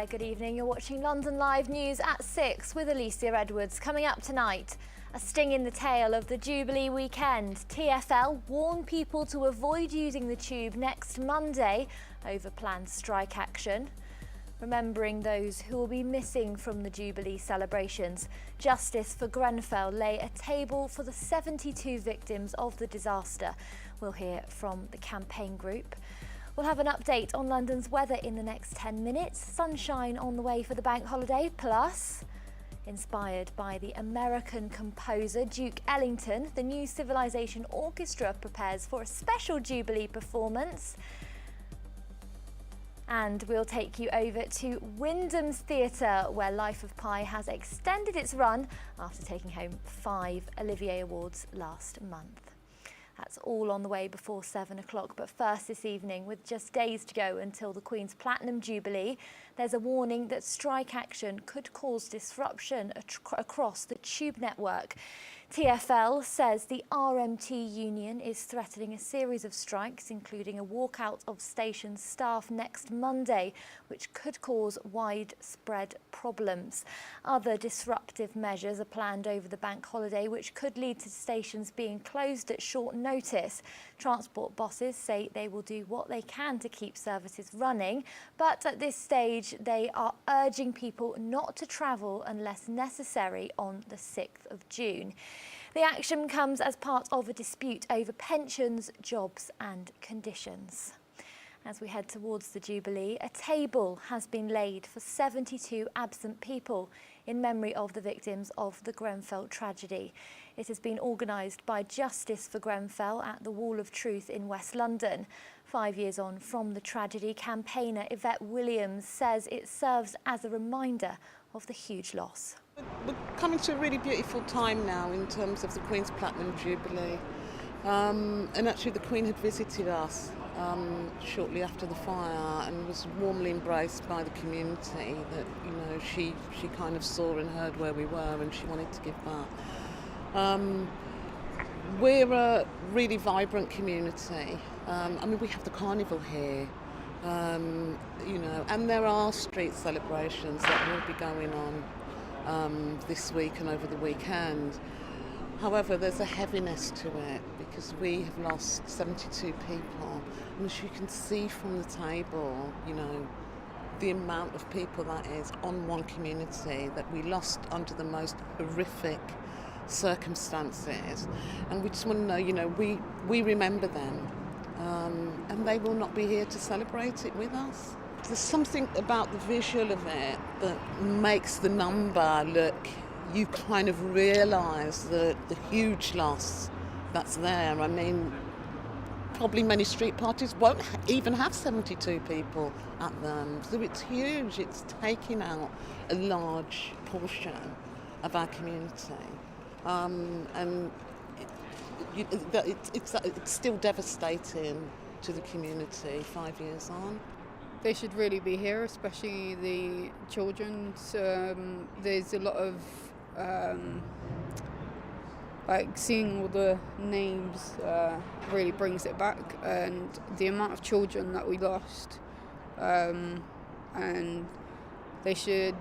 there, good evening. You're watching London Live News at 6 with Alicia Edwards. Coming up tonight, a sting in the tail of the Jubilee weekend. TfL warn people to avoid using the tube next Monday over planned strike action. Remembering those who will be missing from the Jubilee celebrations. Justice for Grenfell lay a table for the 72 victims of the disaster. We'll hear from the campaign group. We'll have an update on London's weather in the next 10 minutes. Sunshine on the way for the bank holiday, plus, inspired by the American composer Duke Ellington, the New Civilization Orchestra prepares for a special Jubilee performance. And we'll take you over to Wyndham's Theatre, where Life of Pi has extended its run after taking home 5 Olivier Awards last month. That's all on the way before 7 o'clock, but first this evening, with just days to go until the Queen's Platinum Jubilee, there's a warning that strike action could cause disruption across the tube network. TfL says the RMT union is threatening a series of strikes, including a walkout of station staff next Monday, which could cause widespread problems. Other disruptive measures are planned over the bank holiday, which could lead to stations being closed at short notice. Transport bosses say they will do what they can to keep services running, but at this stage they are urging people not to travel unless necessary on the 6th of June. The action comes as part of a dispute over pensions, jobs and conditions. As we head towards the Jubilee, a table has been laid for 72 absent people in memory of the victims of the Grenfell tragedy. It has been organised by Justice for Grenfell at the Wall of Truth in West London. 5 years on from the tragedy, campaigner Yvette Williams says it serves as a reminder of the huge loss. We're coming to a really beautiful time now in terms of the Queen's Platinum Jubilee. And actually the Queen had visited us shortly after the fire and was warmly embraced by the community that, you know, she kind of saw and heard where we were and she wanted to give back. We're a really vibrant community. I mean, we have the carnival here, you know, and there are street celebrations that will be going on this week and over the weekend. However, there's a heaviness to it because we have lost 72 people. And as you can see from the table, you know, the amount of people that is on one community that we lost under the most horrific circumstances. And we just want to know, you know, we remember them and they will not be here to celebrate it with us. There's something about the visual of it that makes the number look, you kind of realise the huge loss that's there. I mean, probably many street parties won't even have 72 people at them. So it's huge, it's taking out a large portion of our community. And it's still devastating to the community 5 years on. They should really be here, especially the children. There's a lot of like seeing all the names really brings it back, and the amount of children that we lost, and they should,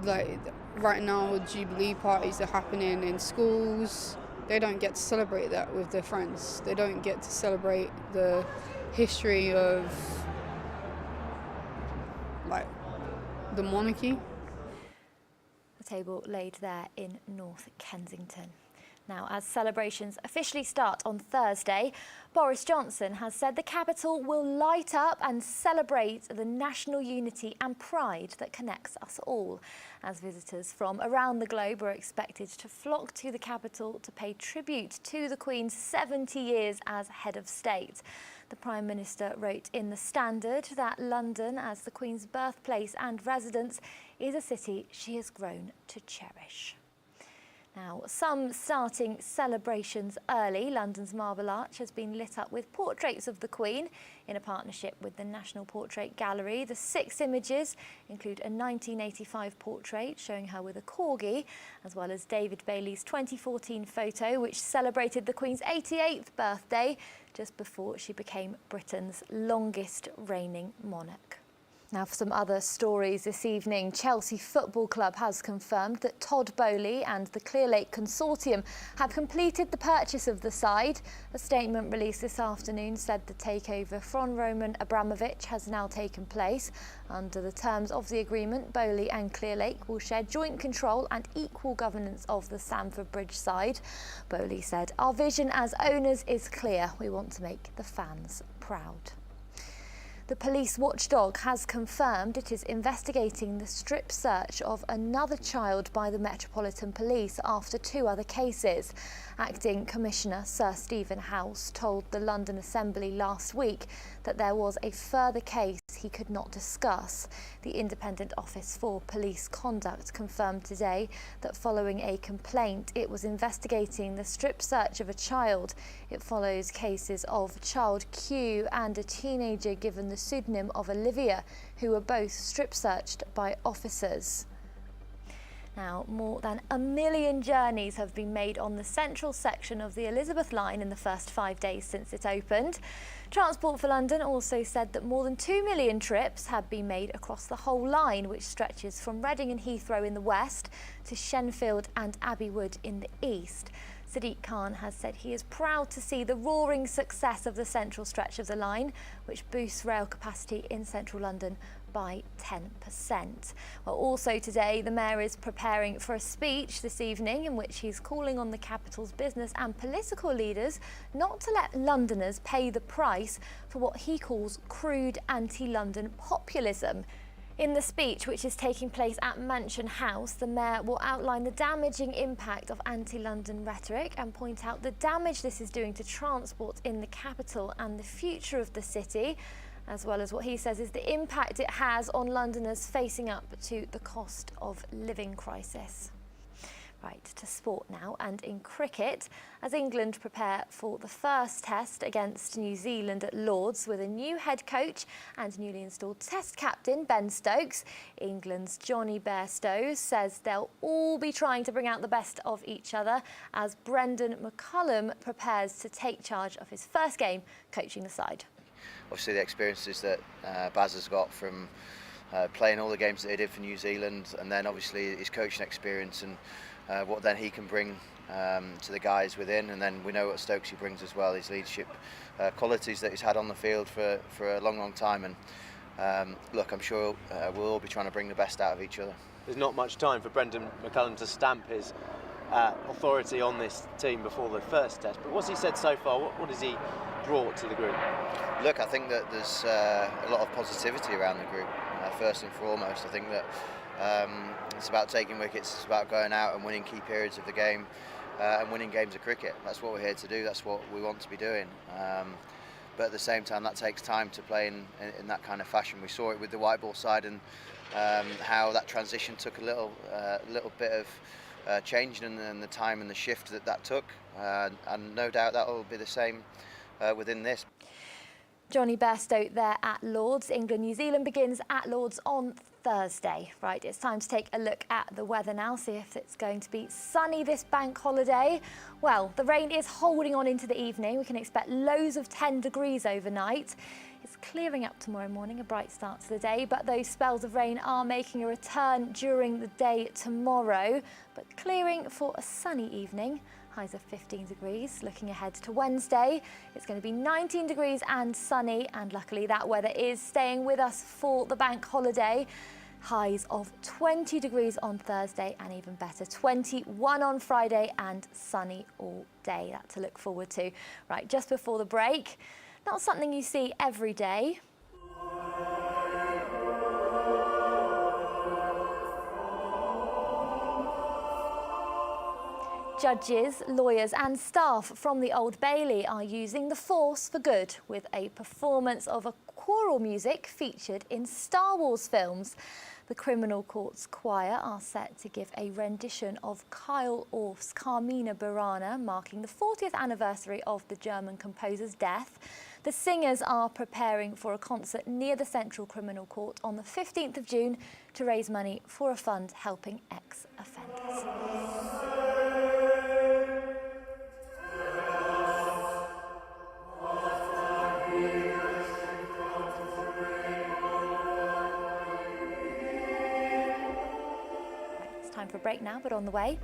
like, right now Jubilee parties are happening in schools. They don't get to celebrate that with their friends. They don't get to celebrate the history of, like, the monarchy. The table laid there in North Kensington. Now, as celebrations officially start on Thursday, Boris Johnson has said the capital will light up and celebrate the national unity and pride that connects us all, as visitors from around the globe are expected to flock to the capital to pay tribute to the Queen's 70 years as head of state. The Prime Minister wrote in The Standard that London, as the Queen's birthplace and residence, is a city she has grown to cherish. Now, some starting celebrations early. London's Marble Arch has been lit up with portraits of the Queen in a partnership with the National Portrait Gallery. The 6 images include a 1985 portrait showing her with a corgi, as well as David Bailey's 2014 photo, which celebrated the Queen's 88th birthday just before she became Britain's longest reigning monarch. Now for some other stories this evening, Chelsea Football Club has confirmed that Todd Boehly and the Clearlake Consortium have completed the purchase of the side. A statement released this afternoon said the takeover from Roman Abramovich has now taken place. Under the terms of the agreement, Boehly and Clearlake will share joint control and equal governance of the Stamford Bridge side. Boehly said, "Our vision as owners is clear. We want to make the fans proud." The police watchdog has confirmed it is investigating the strip search of another child by the Metropolitan Police after 2 other cases. Acting Commissioner Sir Stephen House told the London Assembly last week that there was a further case he could not discuss. The Independent Office for Police Conduct confirmed today that following a complaint, it was investigating the strip search of a child. It follows cases of child Q and a teenager given the pseudonym of Olivia, who were both strip searched by officers. Now, more than 1 million journeys have been made on the central section of the Elizabeth line in the first 5 days since it opened. Transport for London also said that more than 2 million trips have been made across the whole line, which stretches from Reading and Heathrow in the west to Shenfield and Abbey Wood in the east. Sadiq Khan has said he is proud to see the roaring success of the central stretch of the line, which boosts rail capacity in central London by 10%. Well, also today, the Mayor is preparing for a speech this evening in which he's calling on the capital's business and political leaders not to let Londoners pay the price for what he calls crude anti-London populism. In the speech, which is taking place at Mansion House, the Mayor will outline the damaging impact of anti-London rhetoric and point out the damage this is doing to transport in the capital and the future of the city, as well as what he says is the impact it has on Londoners facing up to the cost of living crisis. Right, to sport now, and in cricket, as England prepare for the first test against New Zealand at Lord's with a new head coach and newly installed test captain Ben Stokes, England's Johnny Bairstow says they'll all be trying to bring out the best of each other as Brendan McCullum prepares to take charge of his first game coaching the side. Obviously the experiences that Baz has got from playing all the games that he did for New Zealand, and then obviously his coaching experience and what then he can bring to the guys within, and then we know what Stokesy brings as well, his leadership qualities that he's had on the field for a long time, and look, I'm sure we'll all be trying to bring the best out of each other. There's not much time for Brendan McCullum to stamp his authority on this team before the first test, but what's he said so far? What has he brought to the group? Look, I think that there's a lot of positivity around the group. First and foremost, I think that it's about taking wickets, it's about going out and winning key periods of the game and winning games of cricket. That's what we're here to do, that's what we want to be doing. But at the same time, that takes time to play in that kind of fashion. We saw it with the white ball side, and how that transition took a little bit of change in the time and the shift that took. And no doubt that will be the same within this. Johnny Bairstow there at Lord's. England-New Zealand begins at Lord's on Thursday. Right, it's time to take a look at the weather now, see if it's going to be sunny this bank holiday. Well, the rain is holding on into the evening. We can expect lows of 10 degrees overnight. It's clearing up tomorrow morning, a bright start to the day, but those spells of rain are making a return during the day tomorrow, but clearing for a sunny evening. Highs of 15 degrees. Looking ahead to Wednesday, it's going to be 19 degrees and sunny, and luckily that weather is staying with us for the bank holiday. Highs of 20 degrees on Thursday and even better, 21 on Friday and sunny all day. That to look forward to. Right, just before the break, not something you see every day. Judges, lawyers and staff from the Old Bailey are using the force for good with a performance of a choral music featured in Star Wars films. The Criminal Courts Choir are set to give a rendition of Kyle Orff's Carmina Burana, marking the 40th anniversary of the German composer's death. The singers are preparing for a concert near the Central Criminal Court on the 15th of June to raise money for a fund helping ex-offenders. Time for a break now, but on the way.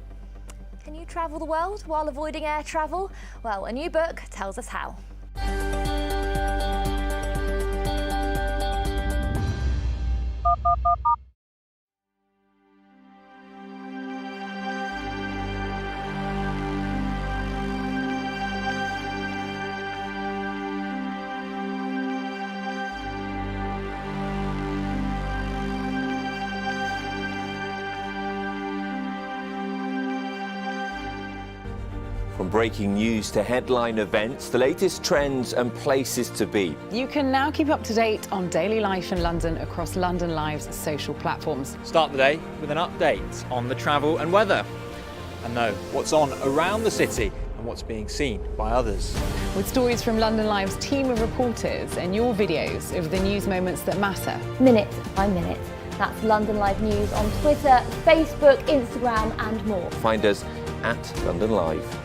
Can you travel the world while avoiding air travel? Well, a new book tells us how. From breaking news to headline events, the latest trends and places to be. You can now keep up to date on daily life in London across London Live's social platforms. Start the day with an update on the travel and weather, and know what's on around the city and what's being seen by others. With stories from London Live's team of reporters and your videos of the news moments that matter. Minute by minute. That's London Live News on Twitter, Facebook, Instagram and more. Find us at London Live.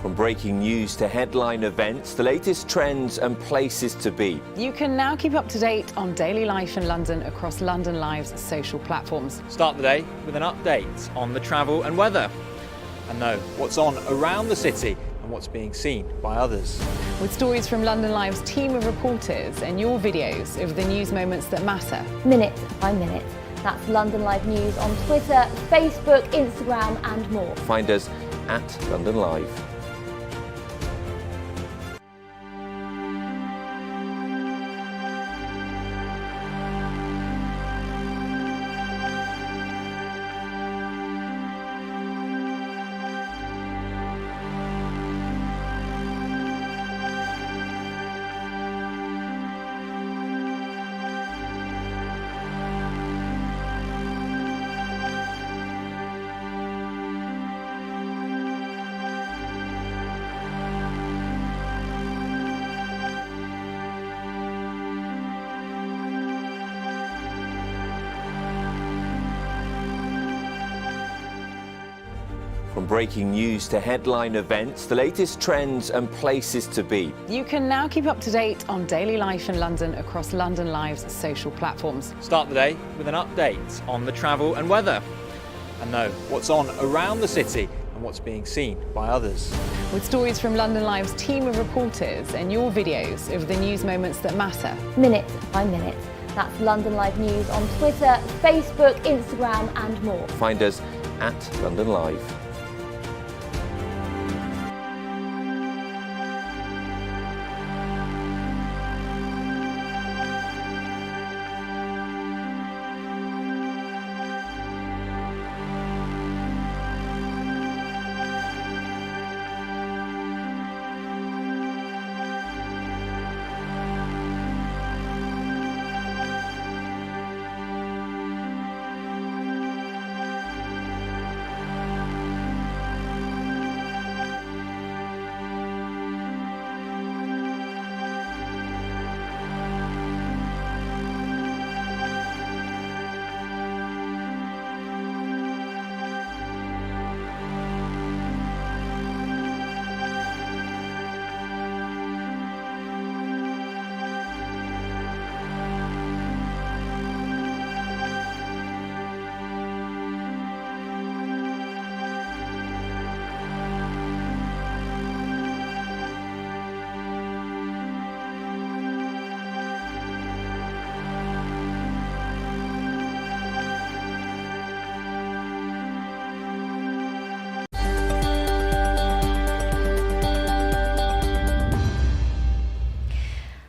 From breaking news to headline events, the latest trends and places to be. You can now keep up to date on daily life in London across London Live's social platforms. Start the day with an update on the travel and weather, and know what's on around the city and what's being seen by others. With stories from London Live's team of reporters and your videos of the news moments that matter. Minute by minute. That's London Live News on Twitter, Facebook, Instagram and more. Find us at London Live. From breaking news to headline events, the latest trends and places to be. You can now keep up to date on daily life in London across London Live's social platforms. Start the day with an update on the travel and weather, and know what's on around the city and what's being seen by others. With stories from London Live's team of reporters and your videos of the news moments that matter. Minute by minute. That's London Live News on Twitter, Facebook, Instagram and more. Find us at London Live.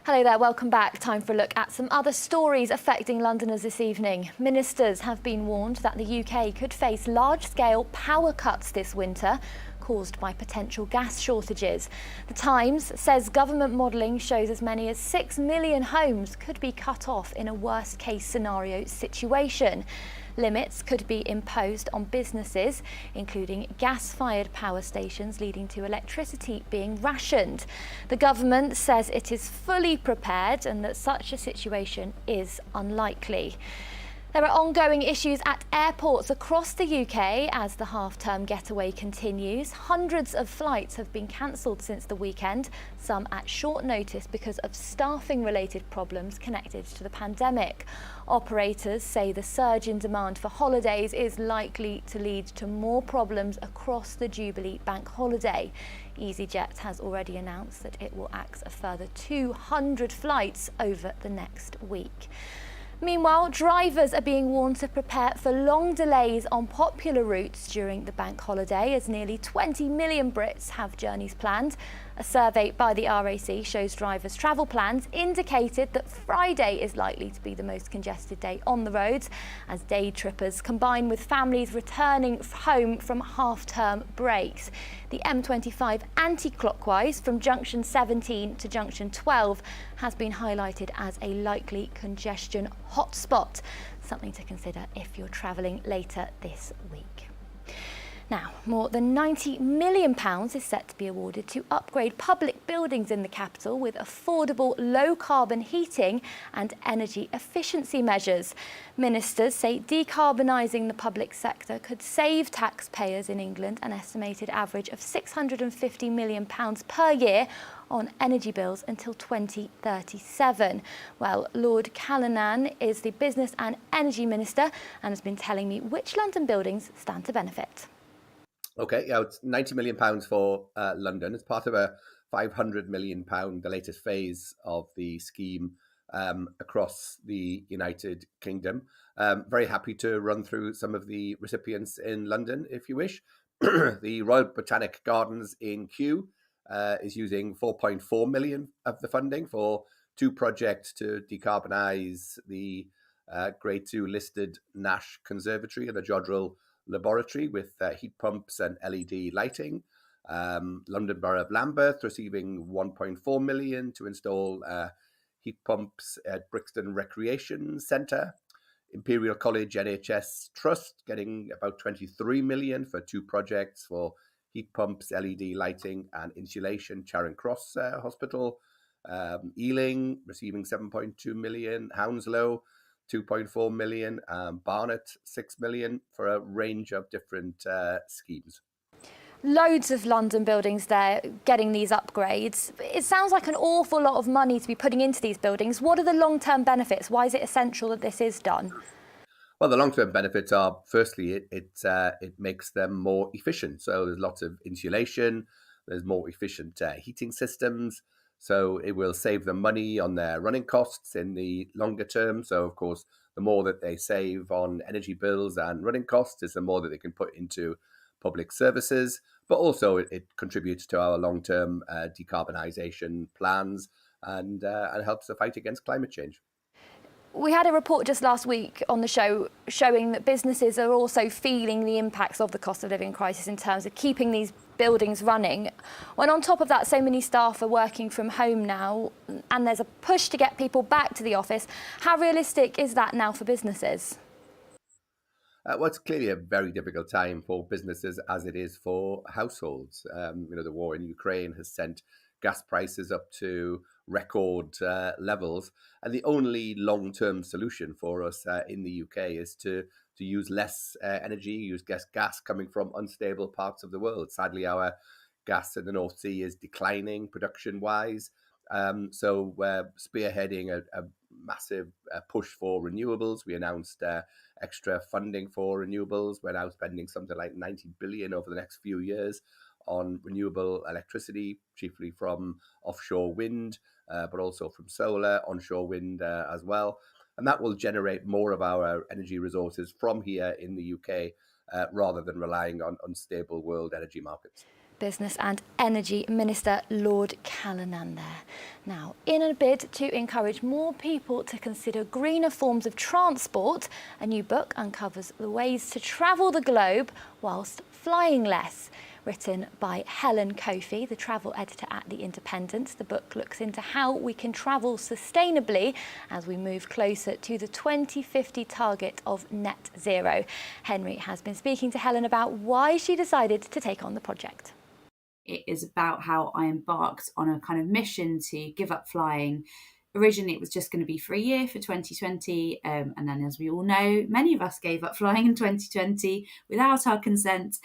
Hello there, welcome back. Time for a look at some other stories affecting Londoners this evening. Ministers have been warned that the UK could face large-scale power cuts this winter, caused by potential gas shortages. The Times says government modelling shows as many as 6 million homes could be cut off in a worst-case scenario situation. Limits could be imposed on businesses, including gas-fired power stations, leading to electricity being rationed. The government says it is fully prepared and that such a situation is unlikely. There are ongoing issues at airports across the UK as the half-term getaway continues. Hundreds of flights have been cancelled since the weekend, some at short notice because of staffing-related problems connected to the pandemic. Operators say the surge in demand for holidays is likely to lead to more problems across the Jubilee bank holiday. EasyJet has already announced that it will axe a further 200 flights over the next week. Meanwhile, drivers are being warned to prepare for long delays on popular routes during the bank holiday, as nearly 20 million Brits have journeys planned. A survey by the RAC shows drivers' travel plans indicated that Friday is likely to be the most congested day on the roads, as day trippers combine with families returning home from half-term breaks. The M25 anti-clockwise from junction 17 to junction 12 has been highlighted as a likely congestion hotspot, something to consider if you're travelling later this week. Now, more than £90 million is set to be awarded to upgrade public buildings in the capital with affordable low-carbon heating and energy efficiency measures. Ministers say decarbonising the public sector could save taxpayers in England an estimated average of £650 million per year on energy bills until 2037. Well, Lord Callanan is the Business and Energy Minister and has been telling me which London buildings stand to benefit. Okay, yeah, it's £90 million for London. It's part of a £500 million, the latest phase of the scheme across the United Kingdom. Very happy to run through some of the recipients in London, if you wish. The Royal Botanic Gardens in Kew is using 4.4 million of the funding for 2 projects to decarbonise the Grade 2 listed Nash Conservatory and the Jodrell Laboratory with heat pumps and LED lighting. London Borough of Lambeth receiving 1.4 million to install heat pumps at Brixton Recreation Centre. Imperial College NHS Trust getting about 23 million for 2 projects for heat pumps, LED lighting and insulation. Charing Cross Hospital. Ealing receiving 7.2 million. Hounslow 2.4 million, Barnet 6 million for a range of different schemes. Loads of London buildings there getting these upgrades. It sounds like an awful lot of money to be putting into these buildings. What are the long-term benefits? Why is it essential that this is done? Well, the long-term benefits are, firstly, it makes them more efficient. So there's lots of insulation, there's more efficient heating systems. So it will save them money on their running costs in the longer term. So, of course, the more that they save on energy bills and running costs is the more that they can put into public services. But also it contributes to our long-term decarbonisation plans and helps the fight against climate change. We had a report just last week on the show showing that businesses are also feeling the impacts of the cost of living crisis in terms of keeping these buildings running. When on top of that, so many staff are working from home now and there's a push to get people back to the office. How realistic is that now for businesses? Well, it's clearly a very difficult time for businesses as it is for households. The war in Ukraine has sent gas prices up to record levels. And the only long-term solution for us in the UK is to use less energy, use gas coming from unstable parts of the world. Sadly, our gas in the North Sea is declining production-wise. So we're spearheading a massive push for renewables. We announced extra funding for renewables. We're now spending something like 90 billion over the next few years on renewable electricity, chiefly from offshore wind, but also from solar, onshore wind as well. And that will generate more of our energy resources from here in the UK rather than relying on unstable world energy markets. Business and Energy Minister Lord Callanan there. Now, in a bid to encourage more people to consider greener forms of transport, a new book uncovers the ways to travel the globe whilst flying less. written by Helen Kofi, the travel editor at The Independent. The book looks into how we can travel sustainably as we move closer to the 2050 target of net zero. Henry has been speaking to Helen about why she decided to take on the project. It is about how I embarked on a kind of mission to give up flying. Originally, it was just going to be for a year, for 2020. And then, as we all know, many of us gave up flying in 2020 without our consent.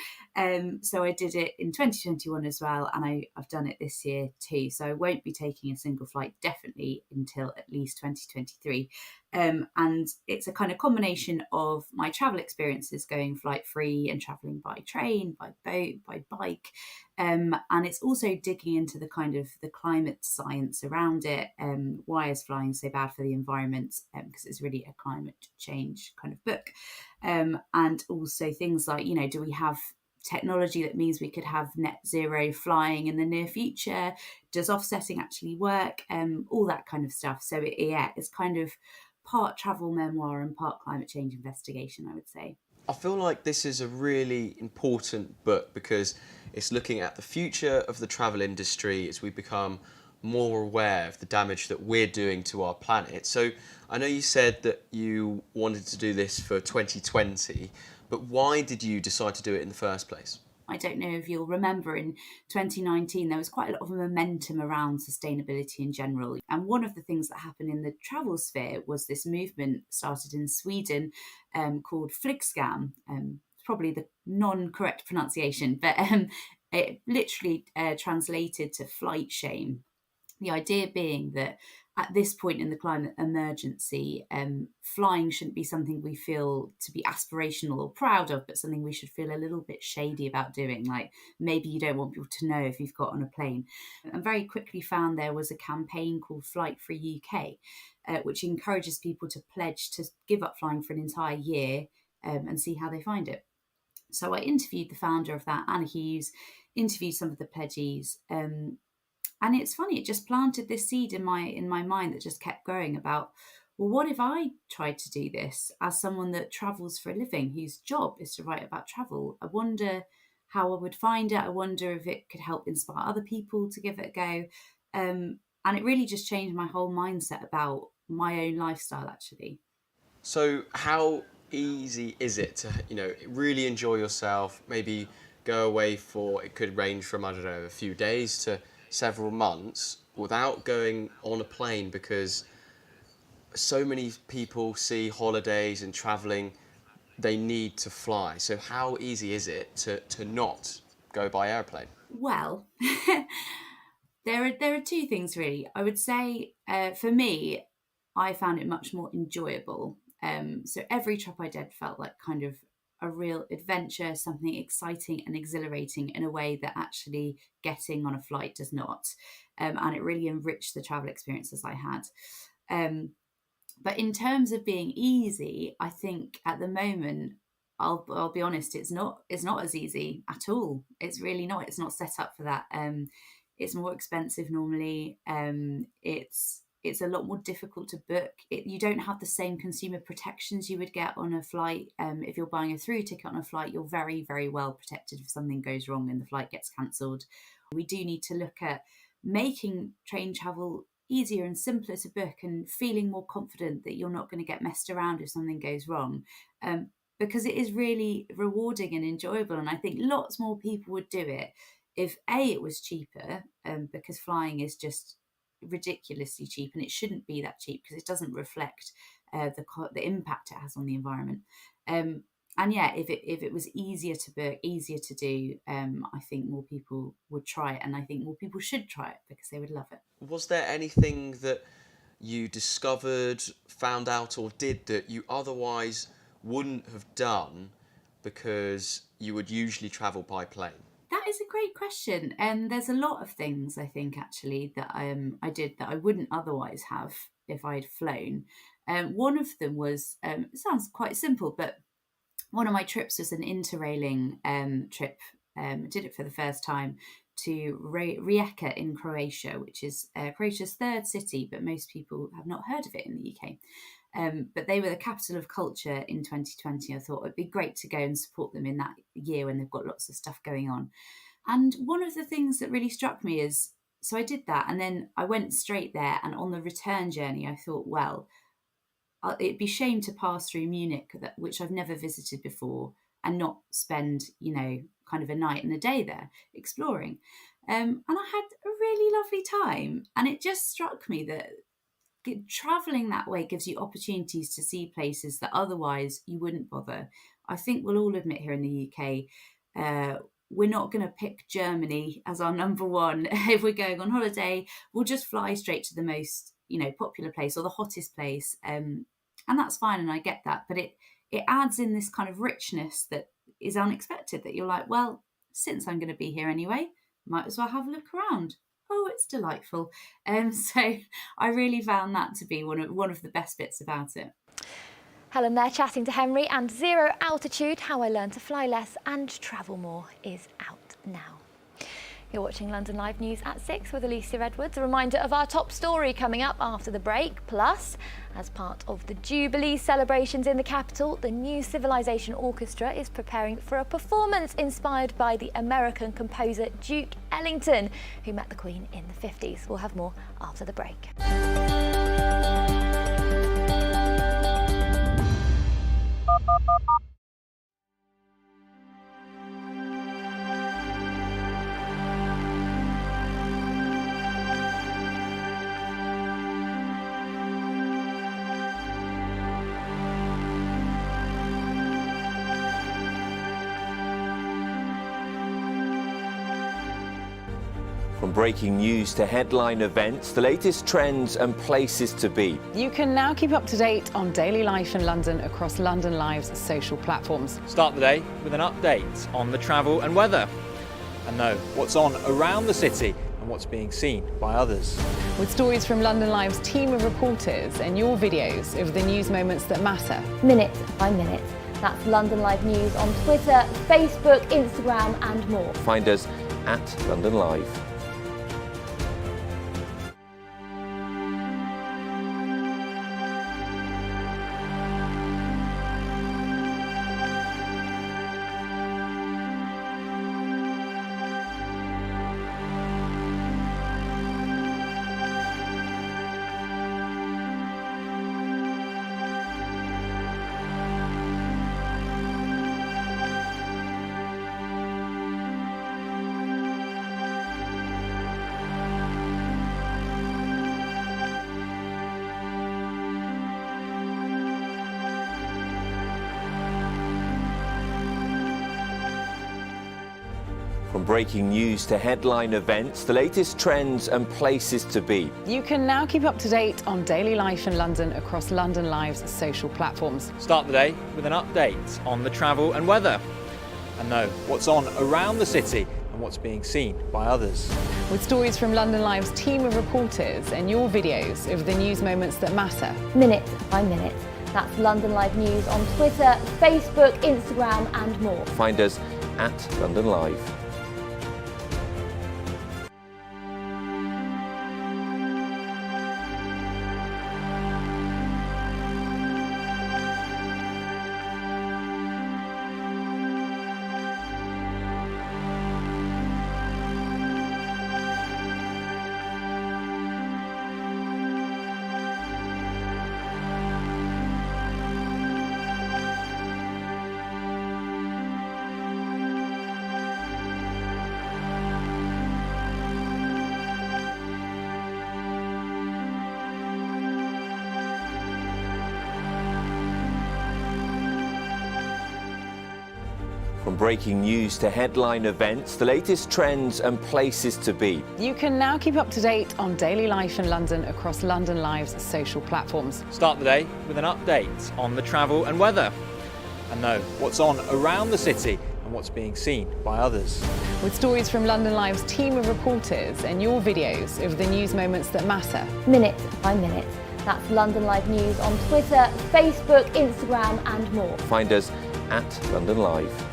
So I did it in 2021 as well. And I've done it this year too. So I won't be taking a single flight, definitely until at least 2023. And it's a kind of combination of my travel experiences going flight free and traveling by train, by boat, by bike. And it's also digging into the kind of the climate science around it. Why is flying so bad for the environment? Because it's really a climate change kind of book. And also things like, you know, do we have technology that means we could have net zero flying in the near future? Does offsetting actually work? All that kind of stuff. So it's kind of part travel memoir and part climate change investigation, I would say. I feel like this is a really important book because it's looking at the future of the travel industry as we become more aware of the damage that we're doing to our planet. So I know you said that you wanted to do this for 2020, but why did you decide to do it in the first place? I don't know if you'll remember in 2019, there was quite a lot of momentum around sustainability in general. And one of the things that happened in the travel sphere was this movement started in Sweden called Flygskam. It's probably the non-correct pronunciation, but it literally translated to flight shame. The idea being that at this point in the climate emergency, flying shouldn't be something we feel to be aspirational or proud of, but something we should feel a little bit shady about doing. Like maybe you don't want people to know if you've got on a plane. And very quickly found there was a campaign called Flight Free UK, which encourages people to pledge to give up flying for an entire year and see how they find it. So I interviewed the founder of that, Anna Hughes, interviewed some of the pledgees. And it's funny, it just planted this seed in my mind that just kept growing about, well, what if I tried to do this as someone that travels for a living, whose job is to write about travel? I wonder how I would find it. I wonder if it could help inspire other people to give it a go. And it really just changed my whole mindset about my own lifestyle, actually. So how easy is it to, really enjoy yourself, maybe go away for, it could range from, I don't know, a few days to several months without going on a plane, because so many people see holidays and travelling, they need to fly. So how easy is it to not go by airplane? Well, there are two things really. I would say for me, I found it much more enjoyable. So every trip I did felt like kind of a real adventure, something exciting and exhilarating in a way that actually getting on a flight does not. And it really enriched the travel experiences I had. But in terms of being easy, I think at the moment, I'll be honest, it's not as easy at all. It's really not. It's not set up for that. It's more expensive normally. It's a lot more difficult to book. You don't have the same consumer protections you would get on a flight. If you're buying a through ticket on a flight, you're very, very well protected if something goes wrong and the flight gets cancelled. We do need to look at making train travel easier and simpler to book and feeling more confident that you're not going to get messed around if something goes wrong. Because it is really rewarding and enjoyable. And I think lots more people would do it if it was cheaper, because flying is just ridiculously cheap, and it shouldn't be that cheap because it doesn't reflect the impact it has on the environment. And yeah, if it was easier to book, easier to do, I think more people would try it, and I think more people should try it because they would love it. Was there anything that you discovered, found out, or did that you otherwise wouldn't have done because you would usually travel by plane? That is a great question. And there's a lot of things I think actually that I did that I wouldn't otherwise have if I'd flown. One of them was, it sounds quite simple, but one of my trips was an interrailing trip. I did it for the first time to Rijeka in Croatia, which is Croatia's third city, but most people have not heard of it in the UK. But they were the capital of culture in 2020. I thought it'd be great to go and support them in that year when they've got lots of stuff going on. And one of the things that really struck me is, so I did that and then I went straight there, and on the return journey I thought, well, it'd be shame to pass through Munich, which I've never visited before, and not spend, kind of a night and a day there exploring. And I had a really lovely time. And it just struck me that travelling that way gives you opportunities to see places that otherwise you wouldn't bother. I think we'll all admit here in the UK, we're not going to pick Germany as our number one. If we're going on holiday, we'll just fly straight to the most, popular place or the hottest place. And that's fine, and I get that. But it adds in this kind of richness that is unexpected, that you're like, well, since I'm going to be here anyway, might as well have a look around. Oh, it's delightful. So I really found that to be one of the best bits about it. Helen there chatting to Henry, and Zero Altitude, How I Learned to Fly Less and Travel More is out now. You're watching London Live News at 6 with Alicia Edwards. A reminder of our top story coming up after the break. Plus, as part of the Jubilee celebrations in the capital, the New Civilization Orchestra is preparing for a performance inspired by the American composer Duke Ellington, who met the Queen in the 50s. We'll have more after the break. From breaking news to headline events, the latest trends and places to be. You can now keep up to date on daily life in London across London Live's social platforms. Start the day with an update on the travel and weather, and know what's on around the city and what's being seen by others. With stories from London Live's team of reporters and your videos of the news moments that matter. Minute by minute. That's London Live News on Twitter, Facebook, Instagram and more. Find us at London Live. From breaking news to headline events, the latest trends and places to be. You can now keep up to date on daily life in London across London Live's social platforms. Start the day with an update on the travel and weather, and know what's on around the city and what's being seen by others. With stories from London Live's team of reporters and your videos of the news moments that matter. Minute by minute. That's London Live News on Twitter, Facebook, Instagram and more. Find us at London Live. From breaking news to headline events, the latest trends and places to be. You can now keep up to date on daily life in London across London Live's social platforms. Start the day with an update on the travel and weather, and know what's on around the city and what's being seen by others. With stories from London Live's team of reporters and your videos of the news moments that matter. Minute by minute. That's London Live News on Twitter, Facebook, Instagram and more. Find us at London Live.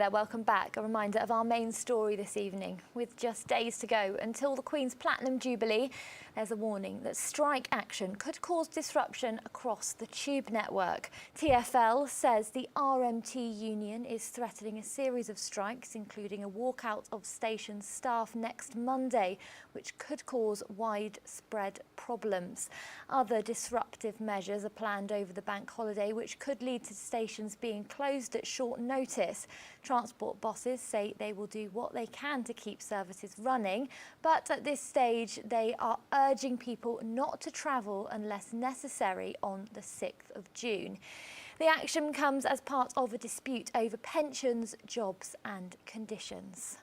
there, welcome back. A reminder of our main story this evening. With just days to go until the Queen's Platinum Jubilee, there's a warning that strike action could cause disruption across the tube network. TfL says the RMT union is threatening a series of strikes, including a walkout of station staff next Monday, which could cause widespread problems. Other disruptive measures are planned over the bank holiday, which could lead to stations being closed at short notice. Transport bosses say they will do what they can to keep services running, but at this stage they are urging people not to travel unless necessary on the 6th of June. The action comes as part of a dispute over pensions, jobs and conditions.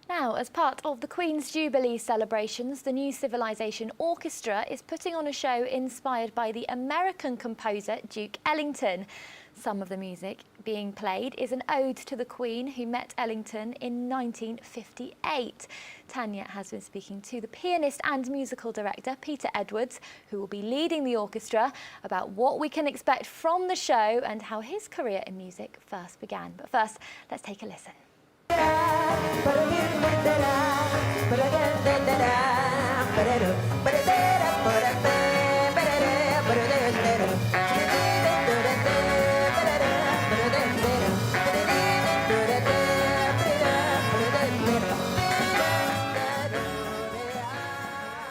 Now, as part of the Queen's Jubilee celebrations, the New Civilization Orchestra is putting on a show inspired by the American composer Duke Ellington. Some of the music being played is an ode to the Queen, who met Ellington in 1958. Tanya has been speaking to the pianist and musical director, Peter Edwards, who will be leading the orchestra, about what we can expect from the show and how his career in music first began. But first, let's take a listen.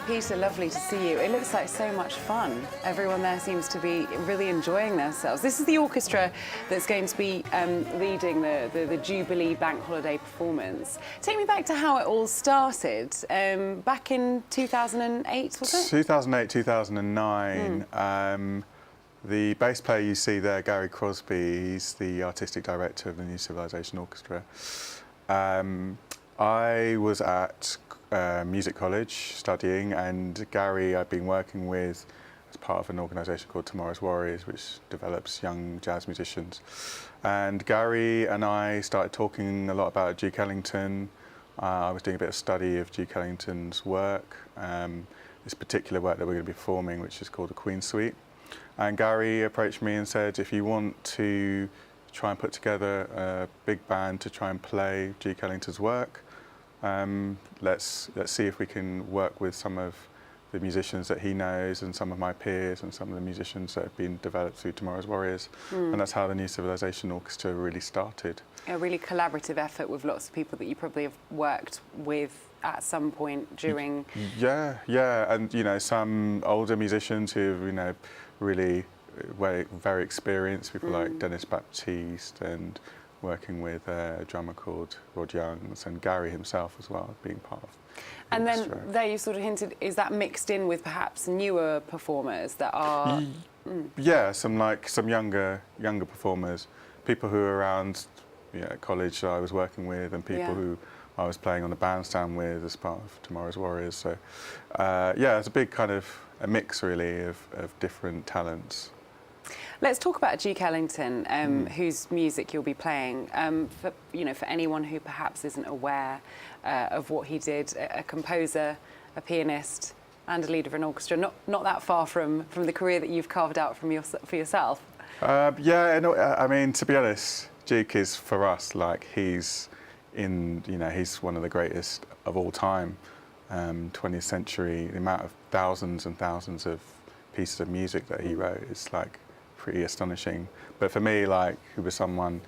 Peter, lovely to see you. It looks like so much fun. Everyone there seems to be really enjoying themselves. This is the orchestra that's going to be leading the Jubilee Bank Holiday performance. Take me back to how it all started. Back in 2008, was it? 2008, 2009. The bass player you see there, Gary Crosby, he's the artistic director of the New Civilization Orchestra. I was at music college studying, and Gary I've been working with as part of an organisation called Tomorrow's Warriors, which develops young jazz musicians. And Gary and I started talking a lot about Duke Ellington. I was doing a bit of study of Duke Ellington's work, this particular work that we're going to be performing, which is called the Queen Suite. And Gary approached me and said, if you want to try and put together a big band to try and play Duke Ellington's work, let's see if we can work with some of the musicians that he knows and some of my peers and some of the musicians that have been developed through Tomorrow's Warriors. And that's how the New Civilization Orchestra really started. A really collaborative effort with lots of people that you probably have worked with at some point during... Yeah, and some older musicians who really very experienced, people like Dennis Baptiste, and working with a drummer called Rod Youngs, and Gary himself as well, being part of the And orchestra. then there you sort of hinted, is that mixed in with perhaps newer performers that are... Yeah, some younger performers, people who are around at college that I was working with, and people who I was playing on the bandstand with as part of Tomorrow's Warriors. So it's a big kind of a mix really of different talents. Let's talk about Duke Ellington, whose music you'll be playing. For anyone who perhaps isn't aware of what he did, a composer, a pianist, and a leader of an orchestra, not that far from the career that you've carved out for yourself. I mean, to be honest, Duke is for us he's one of the greatest of all time. 20th century, the amount of thousands and thousands of pieces of music that he wrote is pretty astonishing. But for me, he was someone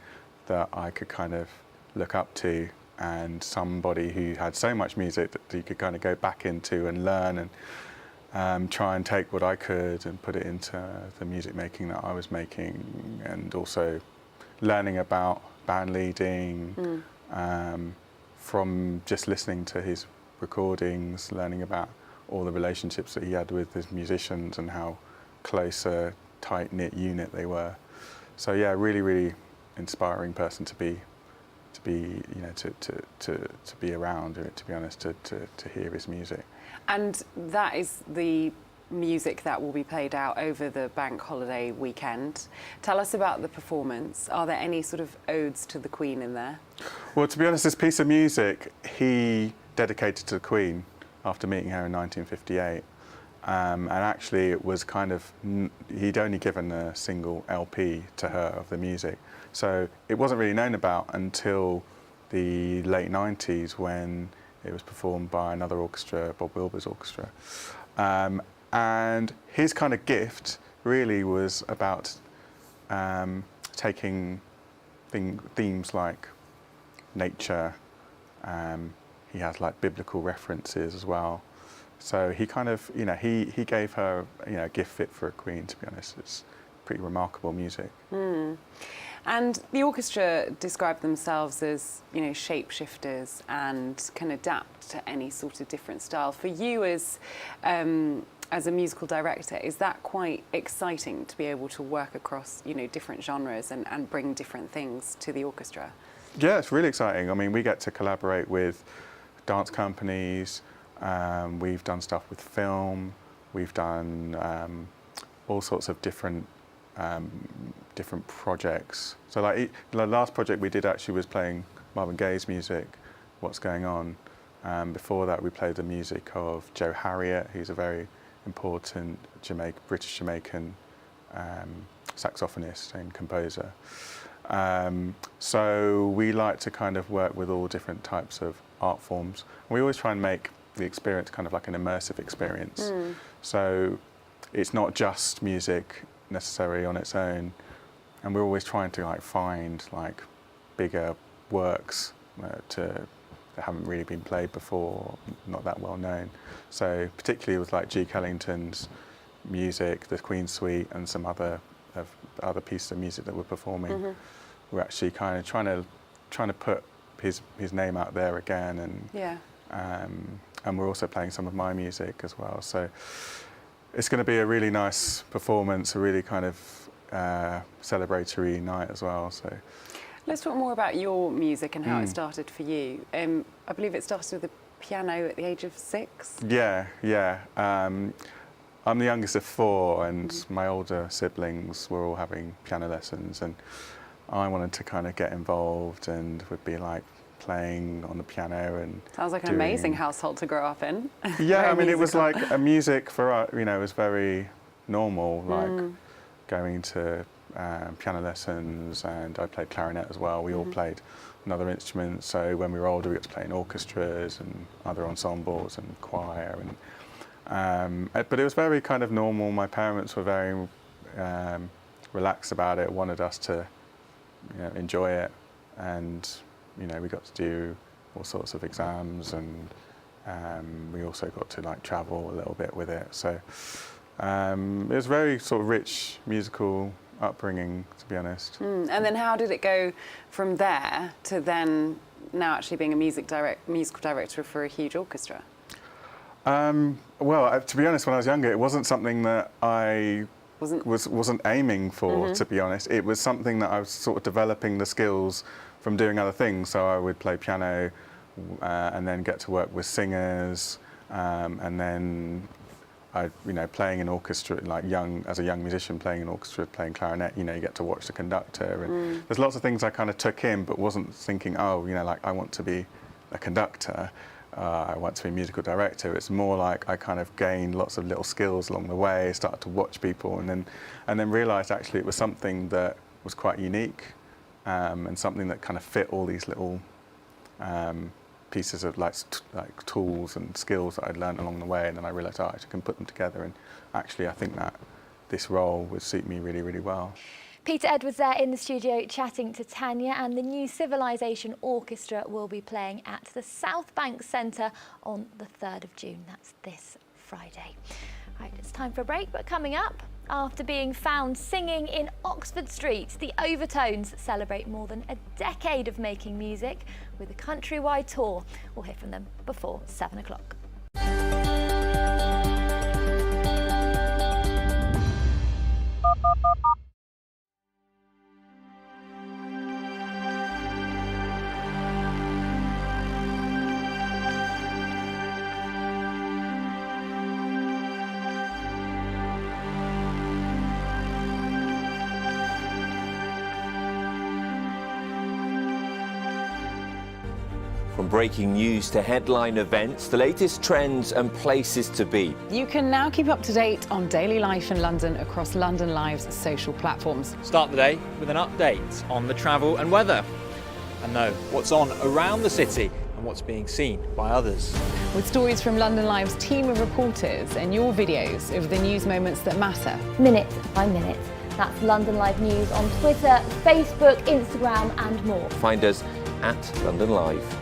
that I could kind of look up to, and somebody who had so much music that you could kind of go back into and learn and try and take what I could and put it into the music making that I was making, and also learning about band leading from just listening to his recordings, learning about all the relationships that he had with his musicians and how close a tight-knit unit they were. So yeah, really, really inspiring person to be around, to be honest, to hear his music. And that is the music that will be played out over the bank holiday weekend. Tell us about the performance. Are there any sort of odes to the Queen in there? Well, to be honest, this piece of music he dedicated to the Queen after meeting her in 1958. And actually it was kind of, he'd only given a single LP to her of the music. So it wasn't really known about until the late 90s when it was performed by another orchestra, Bob Wilbur's orchestra. And his kind of gift really was about taking themes like nature. He has like biblical references as well. So he kind of, he gave her, a gift fit for a queen, to be honest. It's pretty remarkable music. And the orchestra describe themselves as, shapeshifters and can adapt to any sort of different style. For you as a musical director, is that quite exciting to be able to work across, different genres and bring different things to the orchestra? Yeah, it's really exciting. I mean, we get to collaborate with dance companies. We've done stuff with film. We've done all sorts of different projects. So like the last project we did actually was playing Marvin Gaye's music, What's Going On. Before that we played the music of Joe Harriott, who's a very important British Jamaican saxophonist and composer. So we like to kind of work with all different types of art forms. We always try and make the experience kind of like an immersive experience. So it's not just music necessarily on its own, and we're always trying to find bigger works that haven't really been played before, not that well known. So particularly with Duke Ellington's music, the Queen Suite, and some other pieces of music that we're performing, we're actually kind of trying to put his name out there again, and we're also playing some of my music as well. So it's going to be a really nice performance, a really kind of celebratory night as well. So let's talk more about your music and how it started for you. I believe it started with the piano at the age of 6. Yeah. I'm the youngest of 4, and my older siblings were all having piano lessons, and I wanted to kind of get involved and would be playing on the piano and sounds like an amazing household to grow up in. Yeah, I mean, it was a music for us, it was very normal, going to piano lessons, and I played clarinet as well. We all played another instrument, so when we were older we got to play in orchestras and other ensembles and choir, and but it was very kind of normal. My parents were very relaxed about it, wanted us to enjoy it, and we got to do all sorts of exams, and we also got to travel a little bit with it. So it was very sort of rich musical upbringing, to be honest. And then how did it go from there to then now actually being a musical director for a huge orchestra? Well, to be honest, when I was younger, it wasn't something that I wasn't aiming for, to be honest. It was something that I was sort of developing the skills from doing other things. So I would play piano and then get to work with singers, and then playing in orchestra, as a young musician, playing in orchestra, playing clarinet, you get to watch the conductor, and there's lots of things I kind of took in, but wasn't thinking, I want to be a conductor, I want to be a musical director. It's more I kind of gained lots of little skills along the way, started to watch people, and then realised actually it was something that was quite unique, and something that kind of fit all these little pieces of tools and skills that I'd learned along the way, and then I realised I can put them together, and actually I think that this role would suit me really, really well. Peter Edwards there in the studio chatting to Tanya, and the New Civilization Orchestra will be playing at the South Bank Centre on the 3rd of June. That's this Friday. Right, it's time for a break, but coming up, after being found singing in Oxford Street, the Overtones celebrate more than a decade of making music with a countrywide tour. We'll hear from them before 7 o'clock. From breaking news to headline events, the latest trends and places to be. You can now keep up to date on daily life in London across London Live's social platforms. Start the day with an update on the travel and weather, and know what's on around the city and what's being seen by others. With stories from London Live's team of reporters and your videos of the news moments that matter. Minute by minute. That's London Live News on Twitter, Facebook, Instagram and more. Find us at London Live.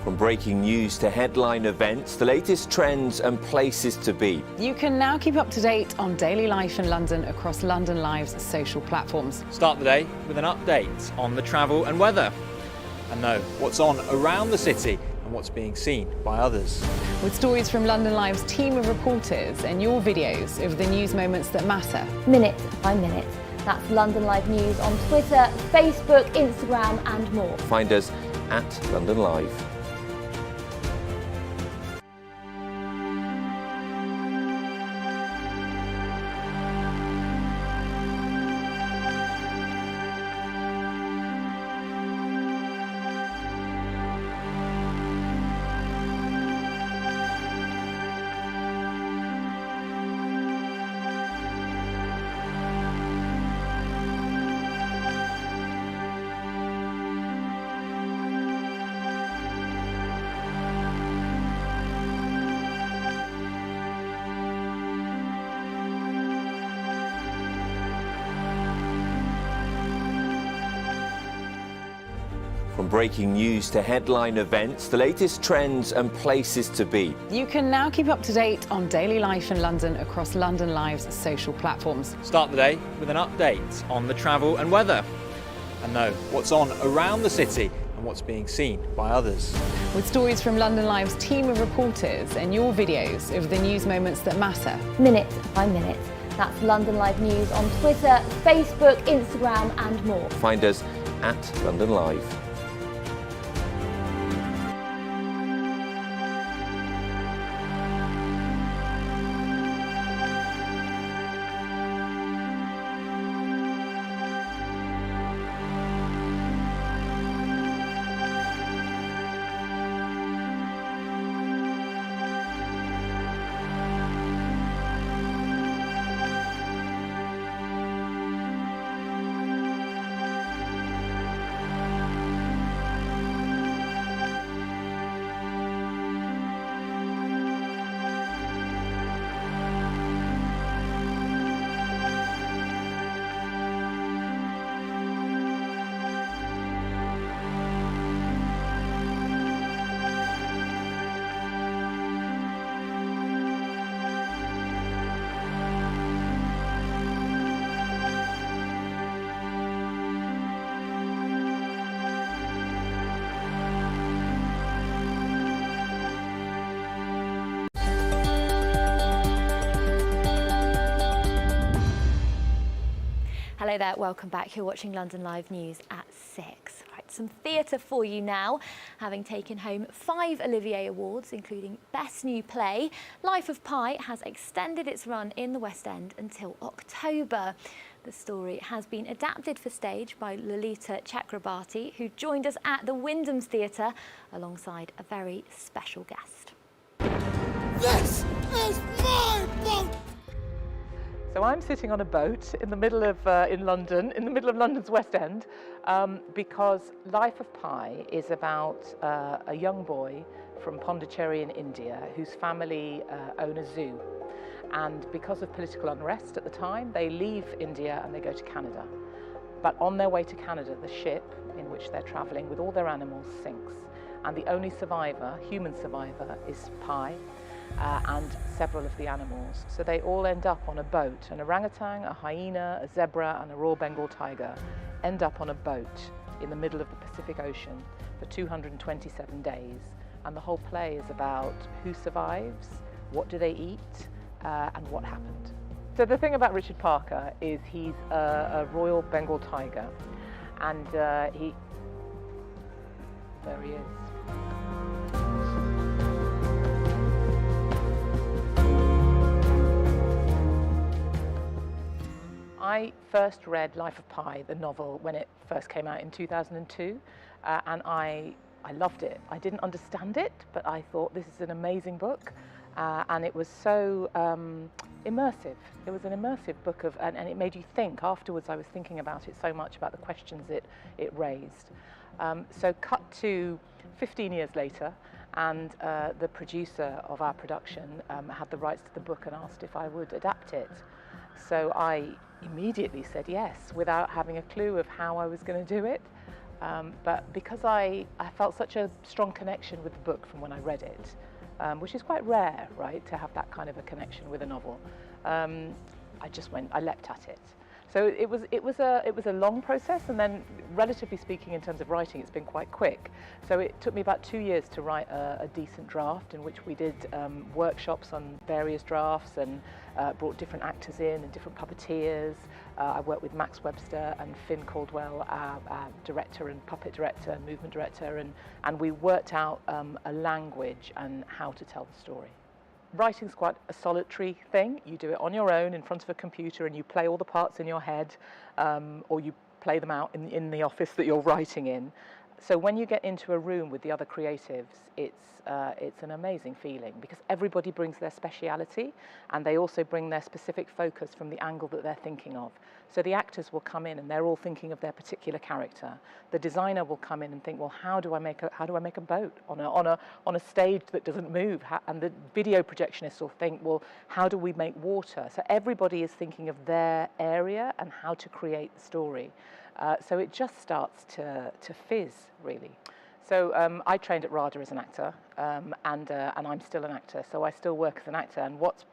From breaking news to headline events, the latest trends and places to be. You can now keep up to date on daily life in London across London Live's social platforms. Start the day with an update on the travel and weather, and know what's on around the city and what's being seen by others. With stories from London Live's team of reporters and your videos of the news moments that matter. Minute by minute. That's London Live News on Twitter, Facebook, Instagram and more. Find us at London Live. From breaking news to headline events, the latest trends and places to be. You can now keep up to date on daily life in London across London Live's social platforms. Start the day with an update on the travel and weather, and know what's on around the city and what's being seen by others. With stories from London Live's team of reporters and your videos of the news moments that matter. Minute by minute. That's London Live News on Twitter, Facebook, Instagram and more. Find us at London Live. Hello there, welcome back. You're watching London Live News at 6. Right, some theatre for you now. Having taken home 5 Olivier Awards, including Best New Play, Life of Pi has extended its run in the West End until October. The story has been adapted for stage by Lolita Chakrabarti, who joined us at the Wyndham's Theatre alongside a very special guest. This is my boat! So I'm sitting on a boat in the middle of in London, in the middle of London's West End, because Life of Pi is about a young boy from Pondicherry in India whose family own a zoo. And because of political unrest at the time, they leave India and they go to Canada. But on their way to Canada, the ship in which they're travelling with all their animals sinks. and the only survivor, human survivor, is Pi. And several of the animals. So they all end up on a boat. An orangutan, a hyena, a zebra and a Royal Bengal tiger end up on a boat in the middle of the Pacific Ocean for 227 days. And the whole play is about who survives, what do they eat, and what happened. So the thing about Richard Parker is he's a Royal Bengal tiger, and there he is. I first read Life of Pi, the novel, when it first came out in 2002, and I loved it. I didn't understand it, but I thought this is an amazing book, and it was so immersive. It was an immersive book, and it made you think. Afterwards, I was thinking about it so much, about the questions it raised. So cut to 15 years later, and the producer of our production had the rights to the book and asked if I would adapt it. So I immediately said yes, without having a clue of how I was going to do it. But because I felt such a strong connection with the book from when I read it, which is quite rare, right, to have that kind of a connection with a novel, I leapt at it. So it was a long process, and then, relatively speaking, in terms of writing, it's been quite quick. So it took me about 2 years to write a decent draft, in which we did workshops on various drafts and brought different actors in and different puppeteers. I worked with Max Webster and Finn Caldwell, our director and puppet director and movement director, and we worked out a language and how to tell the story. Writing's quite a solitary thing. You do it on your own in front of a computer, and you play all the parts in your head, or you play them out in the office that you're writing in. So when you get into a room with the other creatives, it's an amazing feeling, because everybody brings their speciality, and they also bring their specific focus from the angle that they're thinking of. So the actors will come in and they're all thinking of their particular character. The designer will come in and think, well, how do I make a boat on a stage that doesn't move? And the video projectionist will think, well, how do we make water? So everybody is thinking of their area and how to create the story. So it just starts to fizz, really. So I trained at RADA as an actor, and I'm still an actor, so I still work as an actor. And what's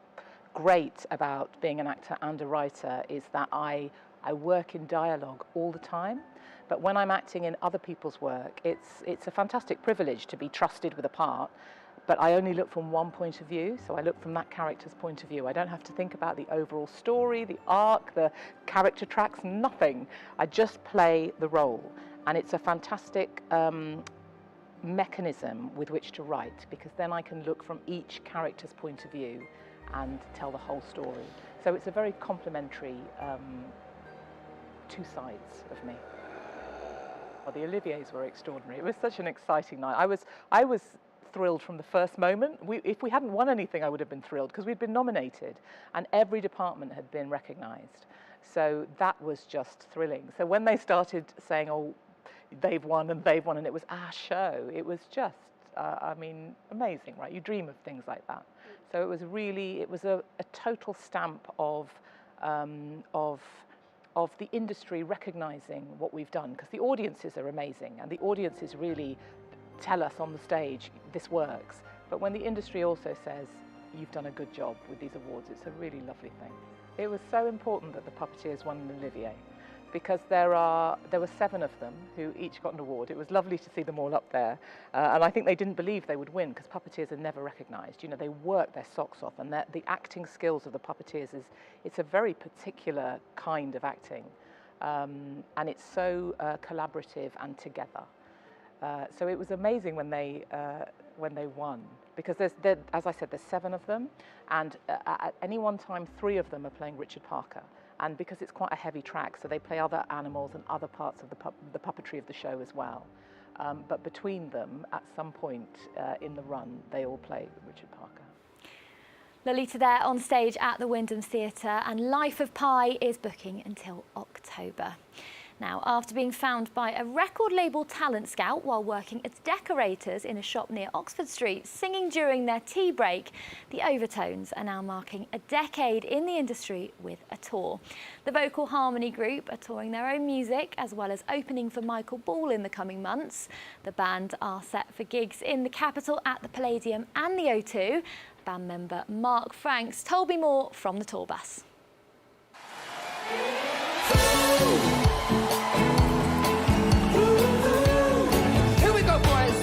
great about being an actor and a writer is that I work in dialogue all the time. But when I'm acting in other people's work, it's a fantastic privilege to be trusted with a part. But I only look from one point of view, so I look from that character's point of view. I don't have to think about the overall story, the arc, the character tracks, nothing. I just play the role. And it's a fantastic mechanism with which to write, because then I can look from each character's point of view and tell the whole story. So it's a very complementary two sides of me. Well, the Olivier's were extraordinary. It was such an exciting night. I was thrilled from the first moment. If we hadn't won anything, I would have been thrilled, because we'd been nominated and every department had been recognised. So that was just thrilling. So when they started saying, oh, they've won and it was our show, it was just, I mean, amazing, right? You dream of things like that. So it was a total stamp of the industry recognising what we've done, because the audiences are amazing and the audiences really tell us on the stage, this works. But when the industry also says, you've done a good job with these awards, it's a really lovely thing. It was so important that the puppeteers won an Olivier, because there were 7 of them who each got an award. It was lovely to see them all up there. And I think they didn't believe they would win, because puppeteers are never recognised. You know, they work their socks off, and the acting skills of the puppeteers it's a very particular kind of acting. And it's so collaborative and together. So it was amazing when they won, because as I said, there's 7 of them, and at any one time 3 of them are playing Richard Parker. And because it's quite a heavy track, so they play other animals and other parts of the puppetry of the show as well. But between them, at some point in the run, they all play Richard Parker. Lolita there on stage at the Wyndham Theatre, and Life of Pi is booking until October. Now, after being found by a record label talent scout while working as decorators in a shop near Oxford Street, singing during their tea break, the Overtones are now marking a decade in the industry with a tour. The vocal harmony group are touring their own music as well as opening for Michael Ball in the coming months. The band are set for gigs in the Capitol, at the Palladium and the O2. Band member Mark Franks told me more from the tour bus. Here we go, boys.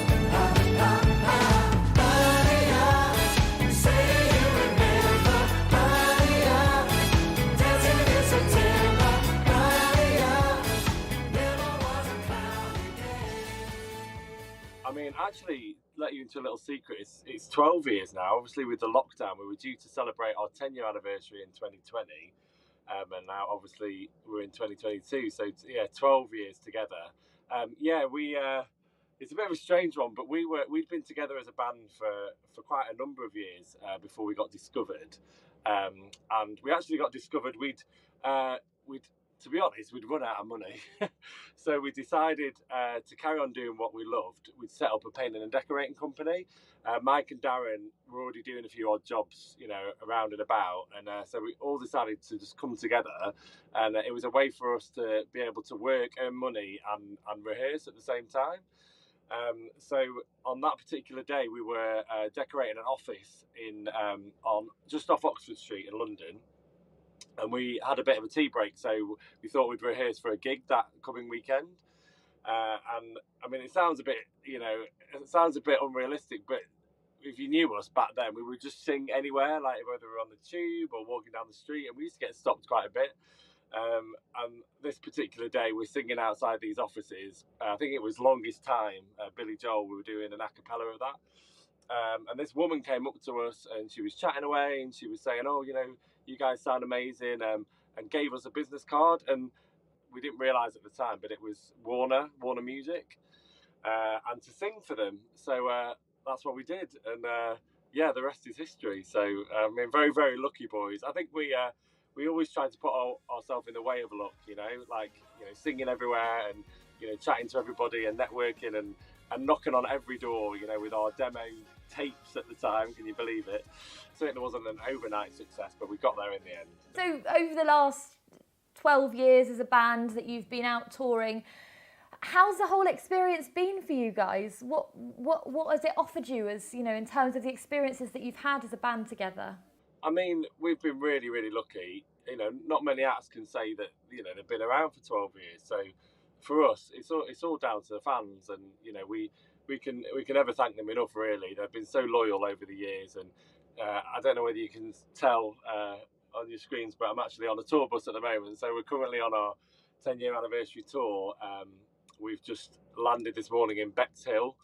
I mean, actually, let you into a little secret. It's 12 years now. Obviously, with the lockdown, we were due to celebrate our 10-year anniversary in 2020. And now, obviously, we're in 2022. So, yeah, 12 years together. It's a bit of a strange one, but we'd been together as a band for quite a number of years before we got discovered. And we actually got discovered. To be honest, we'd run out of money. So we decided to carry on doing what we loved. We'd set up a painting and decorating company. Mike and Darren were already doing a few odd jobs, around and about. And so we all decided to just come together. And it was a way for us to be able to work, earn money and rehearse at the same time. So on that particular day, we were decorating an office on just off Oxford Street in London. And we had a bit of a tea break, so we thought we'd rehearse for a gig that coming weekend. And I mean, it sounds a bit unrealistic, but if you knew us back then, we would just sing anywhere, like whether we were on the tube or walking down the street, and we used to get stopped quite a bit. And this particular day, we're singing outside these offices. I think it was Longest Time, Billy Joel. We were doing an a cappella of that. And this woman came up to us and she was chatting away and she was saying, "Oh, you guys sound amazing," and gave us a business card. And we didn't realise at the time, but it was Warner Music, and to sing for them. So that's what we did. And the rest is history. So I mean, very, very lucky boys. I think we always try to put ourselves in the way of luck, singing everywhere and, chatting to everybody and networking and knocking on every door, with our demo tapes at the time. Can you believe it? Certainly wasn't an overnight success, but we got there in the end. So over the last 12 years as a band that you've been out touring, how's the whole experience been for you guys? What has it offered you as, in terms of the experiences that you've had as a band together? I mean, we've been really, really lucky. Not many acts can say that, they've been around for 12 years. So for us, it's all down to the fans, and we can never thank them enough. Really, they've been so loyal over the years, and I don't know whether you can tell on your screens, but I'm actually on a tour bus at the moment. So we're currently on our 10-year anniversary tour. We've just landed this morning in Bexhill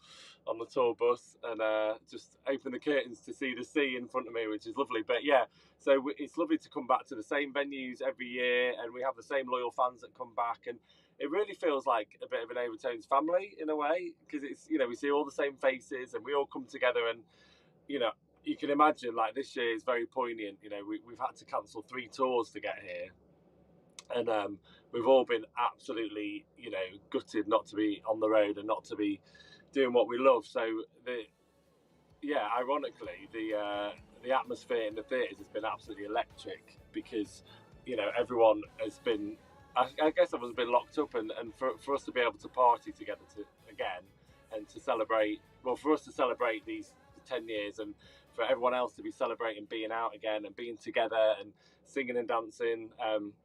on the tour bus, and just opened the curtains to see the sea in front of me, which is lovely. But yeah, so it's lovely to come back to the same venues every year, and we have the same loyal fans that come back, and it really feels like a bit of an Overtones family in a way, because it's, we see all the same faces and we all come together. And you can imagine, like, this year is very poignant. We've had to cancel 3 tours to get here, and we've all been absolutely gutted not to be on the road and not to be doing what we love. So ironically, the atmosphere in the theatres has been absolutely electric, because everyone has been, I guess everyone's been locked up, and for us to be able to party together again and to celebrate, for us to celebrate these 10 years, and for everyone else to be celebrating being out again and being together and singing and dancing.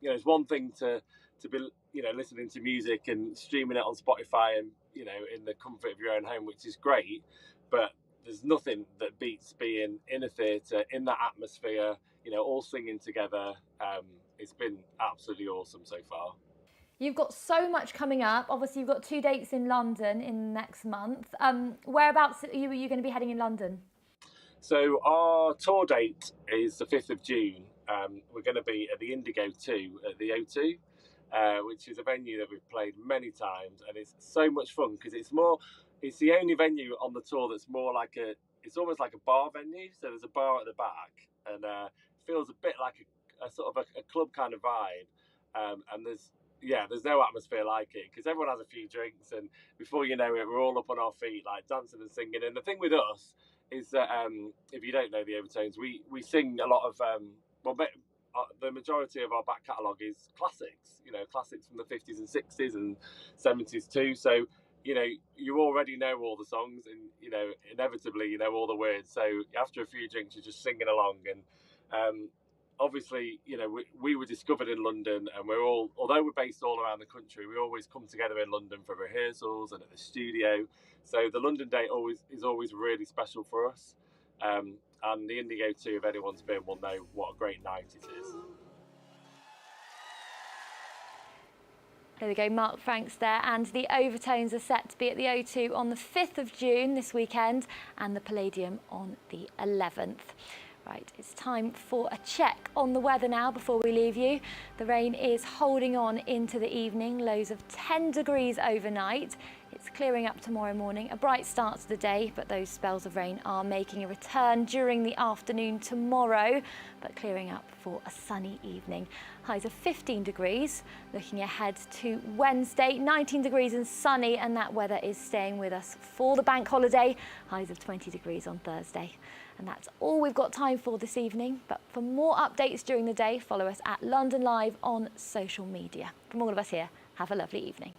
It's one thing to be listening to music and streaming it on Spotify and in the comfort of your own home, which is great, but there's nothing that beats being in a theatre in that atmosphere, all singing together. It's been absolutely awesome so far. You've got so much coming up. Obviously, you've got 2 dates in London in next month. Whereabouts are you going to be heading in London? So our tour date is the 5th of June. We're going to be at the Indigo 2 at the O2, which is a venue that we've played many times, and it's so much fun because it's the only venue on the tour that's more like it's almost like a bar venue. So there's a bar at the back, and it feels a bit like a sort of a club kind of vibe. And there's yeah, there's no atmosphere like it, because everyone has a few drinks, and before you know it, we're all up on our feet, like dancing and singing. And the thing with us is that if you don't know the Overtones, we sing a lot of the majority of our back catalogue is classics, classics from the 50s and 60s and 70s too. So, you already know all the songs, and, inevitably you know all the words. So after a few drinks, you're just singing along. And obviously, we were discovered in London, and although we're based all around the country, we always come together in London for rehearsals and at the studio. So the London date is always really special for us. And the Indigo 2, if anyone's been, will know what a great night it is. There we go, Mark Franks there. And the Overtones are set to be at the O2 on the 5th of June this weekend, and the Palladium on the 11th. Right, it's time for a check on the weather now before we leave you. The rain is holding on into the evening, lows of 10 degrees overnight. It's clearing up tomorrow morning, a bright start to the day, but those spells of rain are making a return during the afternoon tomorrow, but clearing up for a sunny evening. Highs of 15 degrees. Looking ahead to Wednesday, 19 degrees and sunny, and that weather is staying with us for the bank holiday. Highs of 20 degrees on Thursday. And that's all we've got time for this evening. But for more updates during the day, follow us at London Live on social media. From all of us here, have a lovely evening.